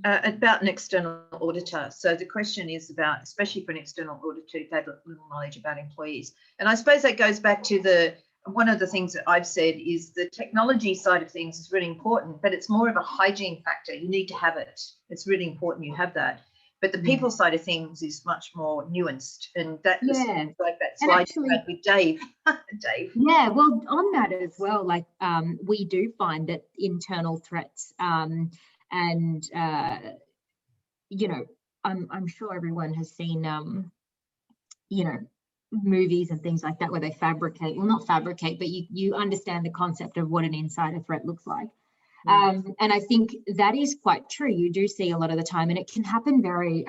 About an external auditor. So the question is about, especially for an external auditor, if they have little knowledge about employees. And I suppose that goes back to one of the things that I've said is the technology side of things is really important, but it's more of a hygiene factor. You need to have it. It's really important you have that. But the people side of things is much more nuanced, and that was like that slide actually, you had with Dave. Dave. Yeah, well, on that as well, like we do find that internal threats I'm sure everyone has seen movies and things like that where they not fabricate, but you understand the concept of what an insider threat looks like. And I think that is quite true. You do see a lot of the time, and it can happen very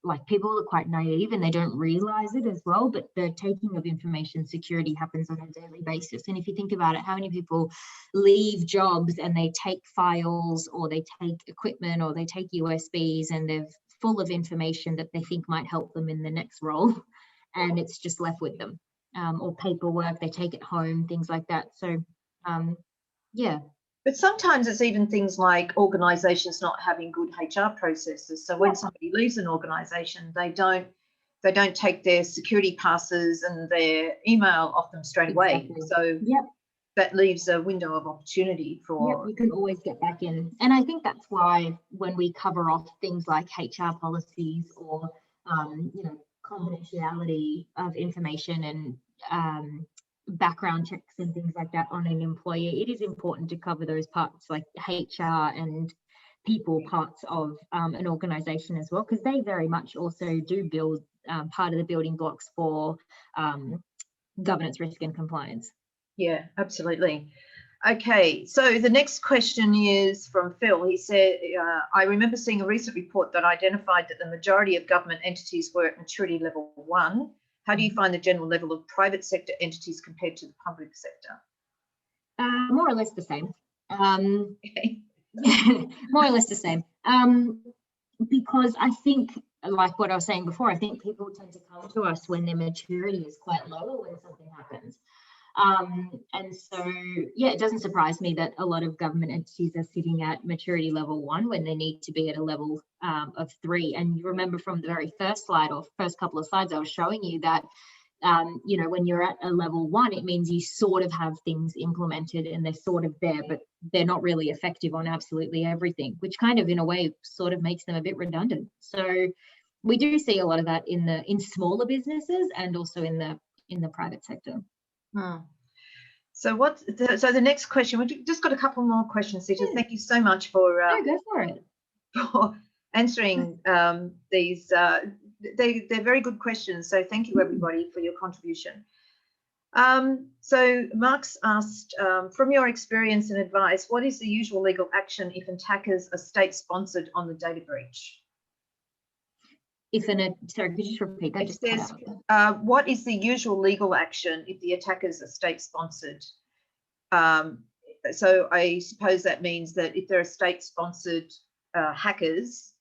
like people are quite naive and they don't realize it as well, but the taking of information security happens on a daily basis. And if you think about it, how many people leave jobs and they take files, or they take equipment, or they take USBs, and they're full of information that they think might help them in the next role, and it's just left with them, or paperwork, they take it home, things like that. So yeah. But sometimes it's even things like organisations not having good HR processes. So when somebody leaves an organisation, they don't take their security passes and their email off them straight away. So that leaves a window of opportunity for. You can always get back in. And I think that's why when we cover off things like HR policies, or confidentiality of information, and background checks and things like that on an employee, it is important to cover those parts, like HR and people parts of an organization as well, because they very much also do build part of the building blocks for governance, risk and compliance. Yeah, absolutely. Okay, so the next question is from Phil. He said, I remember seeing a recent report that identified that the majority of government entities were at maturity level 1. How do you find the general level of private sector entities compared to the public sector? More or less the same. Okay. More or less the same. Because I think, like what I was saying before, I think people tend to come to us when their maturity is quite low or when something happens. And so, yeah, it doesn't surprise me that a lot of government entities are sitting at maturity level 1 when they need to be at a level of 3. And you remember from the very first slide or first couple of slides, I was showing you that, you know, when you're at a level 1, it means you sort of have things implemented and they're sort of there, but they're not really effective on absolutely everything, which kind of in a way sort of makes them a bit redundant. So we do see a lot of that in smaller businesses and also in the private sector. So the next question, we've just got a couple more questions, Sita. Thank you so much for go for it. For answering these. They're very good questions. So thank you everybody for your contribution. So Mark's asked, from your experience and advice, what is the usual legal action if attackers are state-sponsored on the data breach? Sorry, could you just repeat that? It says, what is the usual legal action if the attackers are state-sponsored? So I suppose that means that if there are state-sponsored hackers,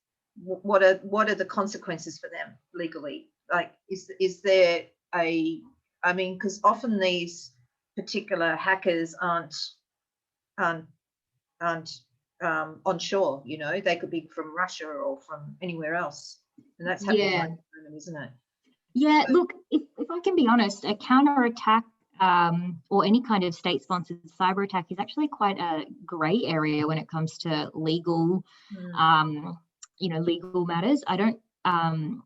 what are the consequences for them legally? Like, is there a? I mean, because often these particular hackers aren't onshore. You know, they could be from Russia or from anywhere else. And that's happening right at the moment, isn't it? Yeah, so, look, if I can be honest, a counterattack or any kind of state-sponsored cyber attack is actually quite a grey area when it comes to legal, you know, legal matters. I don't,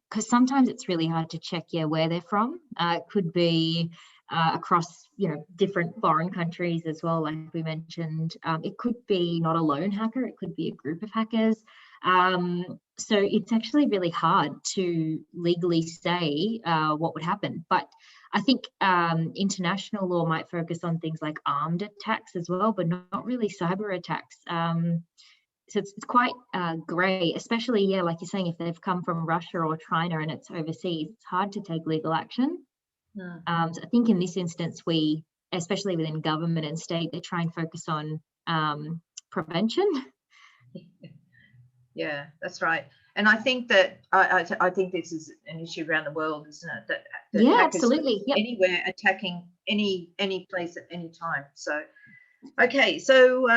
because sometimes it's really hard to check, where they're from. It could be across, you know, different foreign countries as well, like we mentioned. It could be not a lone hacker, it could be a group of hackers. So it's actually really hard to legally say what would happen. But I think international law might focus on things like armed attacks as well, but not really cyber attacks. So it's quite grey, especially, like you're saying, if they've come from Russia or China and it's overseas, it's hard to take legal action. So I think in this instance, we, especially within government and state, they try and focus on prevention. Yeah, that's right. And I think that I think this is an issue around the world, isn't it? That yeah, absolutely. Yep. Anywhere attacking any place at any time. So, okay. So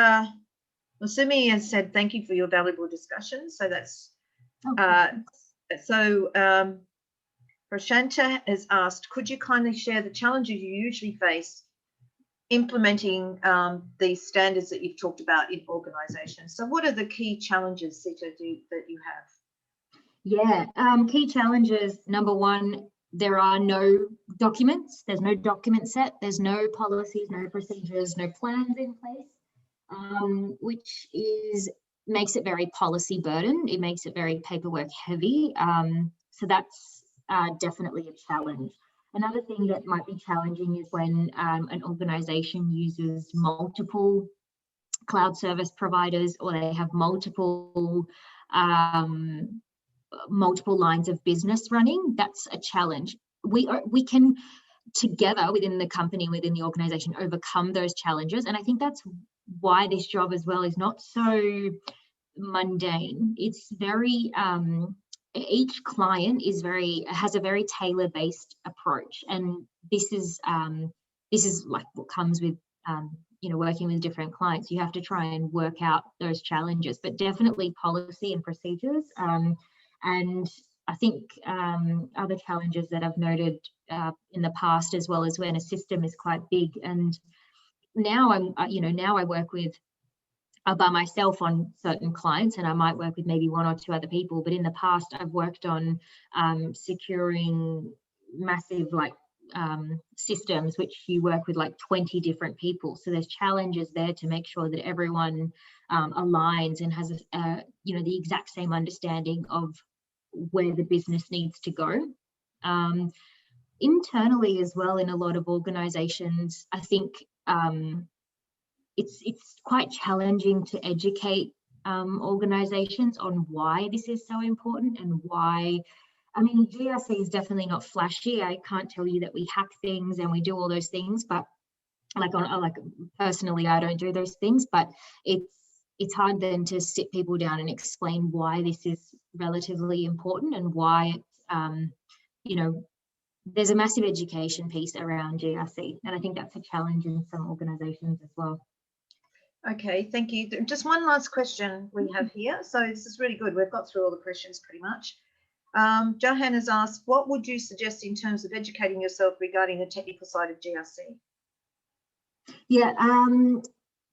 Masumi has said thank you for your valuable discussion. So that's Prashanta has asked, could you kindly share the challenges you usually face implementing these standards that you've talked about in organisations? So what are the key challenges, Sita, that you have? Yeah, key challenges, number one, there are no documents. There's no document set. There's no policies, no procedures, no plans in place, which makes it very policy burdened. It makes it very paperwork heavy. So that's definitely a challenge. Another thing that might be challenging is when an organisation uses multiple cloud service providers, or they have multiple lines of business running. That's a challenge. We can together within the company, within the organisation, overcome those challenges, and I think that's why this job as well is not so mundane. It's very each client has a very tailor-based approach, and this is like what comes with you know, working with different clients. You have to try and work out those challenges, but definitely policy and procedures. And I think other challenges that I've noted in the past, as well as when a system is quite big, and now I work with by myself on certain clients, and I might work with maybe one or two other people, but in the past I've worked on securing massive systems which you work with like 20 different people. So there's challenges there to make sure that everyone aligns and has you know, the exact same understanding of where the business needs to go. Internally as well, in a lot of organizations, I think it's quite challenging to educate organizations on why this is so important and why. I mean, GRC is definitely not flashy. I can't tell you that we hack things and we do all those things, but like personally, I don't do those things, but it's hard then to sit people down and explain why this is relatively important and why it's, you know, there's a massive education piece around GRC, and I think that's a challenge in some organisations as well. Okay, thank you. Just one last question we have here. So this is really good. We've got through all the questions pretty much. Johan has asked, what would you suggest in terms of educating yourself regarding the technical side of GRC? Yeah,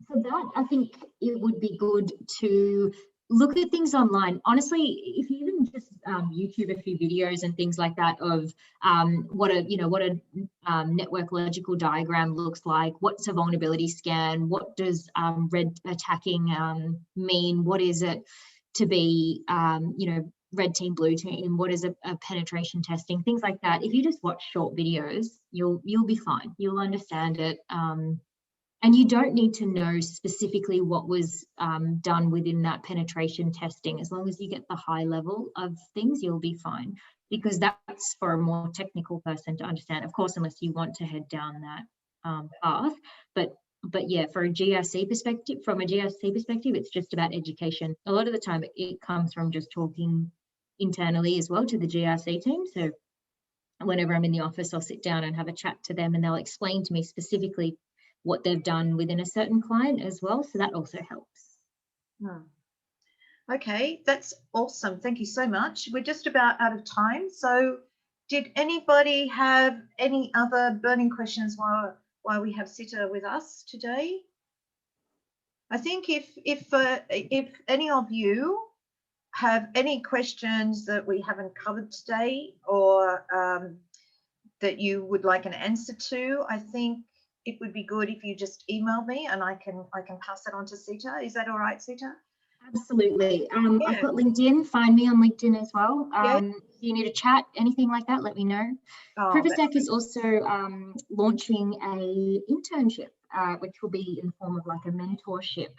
for that, I think it would be good to look at things online. Honestly, if you even just YouTube a few videos and things like that of what a network logical diagram looks like, what's a vulnerability scan, what does red attacking mean, what is it to be red team, blue team, what is a penetration testing, things like that. If you just watch short videos, you'll be fine. You'll understand it. And you don't need to know specifically what was done within that penetration testing. As long as you get the high level of things, you'll be fine, because that's for a more technical person to understand, of course, unless you want to head down that path. But yeah, from a GRC perspective, it's just about education. A lot of the time it comes from just talking internally as well to the GRC team. So whenever I'm in the office, I'll sit down and have a chat to them, and they'll explain to me specifically what they've done within a certain client as well. So that also helps. Okay, that's awesome. Thank you so much. We're just about out of time. So did anybody have any other burning questions while we have Sita with us today? I think if any of you have any questions that we haven't covered today, or that you would like an answer to, I think it would be good if you just email me and I can pass that on to Sita. Is that all right, Sita? Absolutely. I've got LinkedIn. Find me on LinkedIn as well. If you need a chat, anything like that, let me know. Privasec is also launching a internship, which will be in the form of like a mentorship.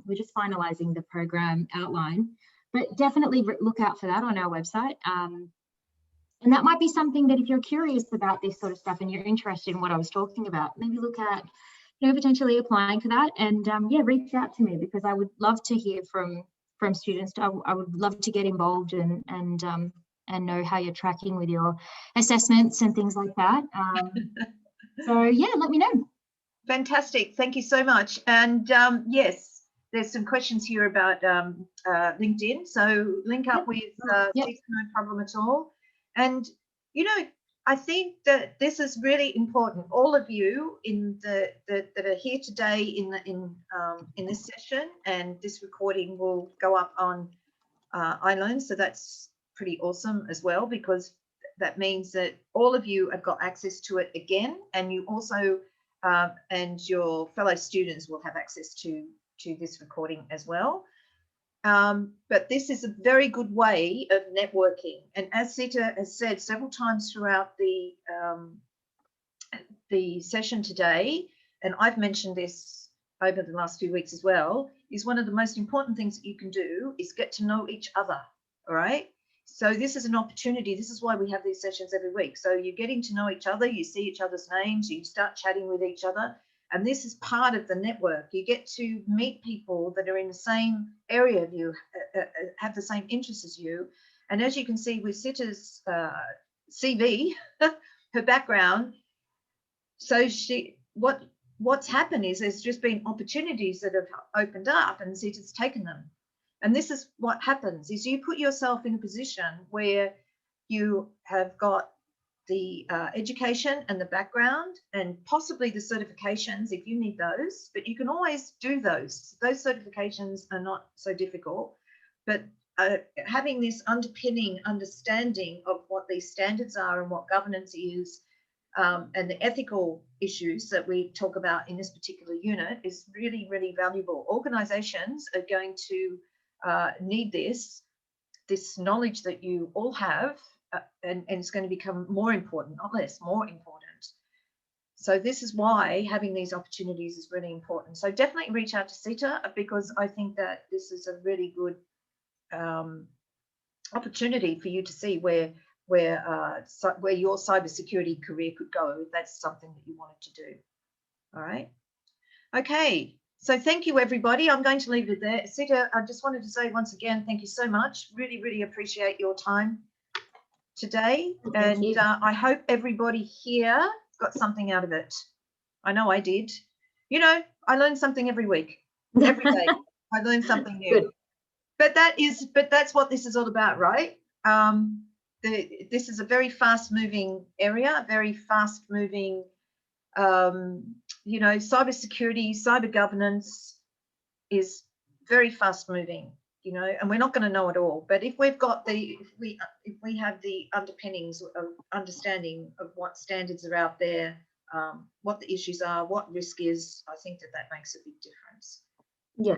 We're just finalising the program outline, but definitely look out for that on our website. And that might be something that if you're curious about this sort of stuff and you're interested in what I was talking about, maybe look at, potentially applying for that, and yeah, reach out to me, because I would love to hear from students. I would love to get involved and know how you're tracking with your assessments and things like that. So yeah, let me know. Fantastic, thank you so much. And yes, there's some questions here about LinkedIn, so link up with Sita, no problem at all. And I think that this is really important. All of you that are here today in this session, and this recording will go up on iLearn, so that's pretty awesome as well, because that means that all of you have got access to it again, and you also and your fellow students will have access to this recording as well. But this is a very good way of networking. And as Sita has said several times throughout the session today, and I've mentioned this over the last few weeks as well, is one of the most important things that you can do is get to know each other, all right? So this is an opportunity. This is why we have these sessions every week. So you're getting to know each other, you see each other's names, you start chatting with each other. And this is part of the network. You get to meet people that are in the same area of you, have the same interests as you. And as you can see with Sita's CV, her background, so what's happened is there's just been opportunities that have opened up, and Sita's taken them. And this is what happens, is you put yourself in a position where you have got the education and the background and possibly the certifications if you need those, but you can always do those. Those certifications are not so difficult, but having this underpinning understanding of what these standards are and what governance is, and the ethical issues that we talk about in this particular unit is really, really valuable. Organizations are going to need this knowledge that you all have, and it's going to become more important, not less, more important. So this is why having these opportunities is really important. So definitely reach out to Sita, because I think that this is a really good opportunity for you to see where your cybersecurity career could go, if that's something that you wanted to do. All right. Okay. So thank you, everybody. I'm going to leave it there. Sita, I just wanted to say once again, thank you so much. Really, really appreciate your time today. Thank you. I hope everybody here got something out of it. I know I did. You know, I learn something every week, every day. I learn something new. Good. But that's what this is all about, right? This is a very fast-moving area, very fast-moving. You know, cybersecurity, cyber governance is very fast-moving. You know, and we're not going to know it all. But if we've got if we have the underpinnings of understanding of what standards are out there, what the issues are, what risk is, I think that makes a big difference. Yeah.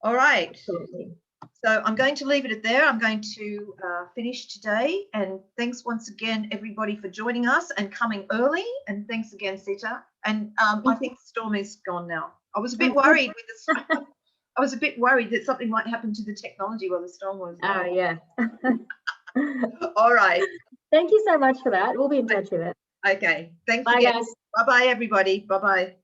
All right. Absolutely. So I'm going to leave it at there. I'm going to finish today. And thanks once again, everybody, for joining us and coming early. And thanks again, Sita. And I think the storm is gone now. I was a bit worried with the I was a bit worried that something might happen to the technology while the storm was. Yeah. All right. Thank you so much for that. We'll be in touch with it. Okay. Thanks Bye, again. guys. Bye-bye, everybody. Bye-bye.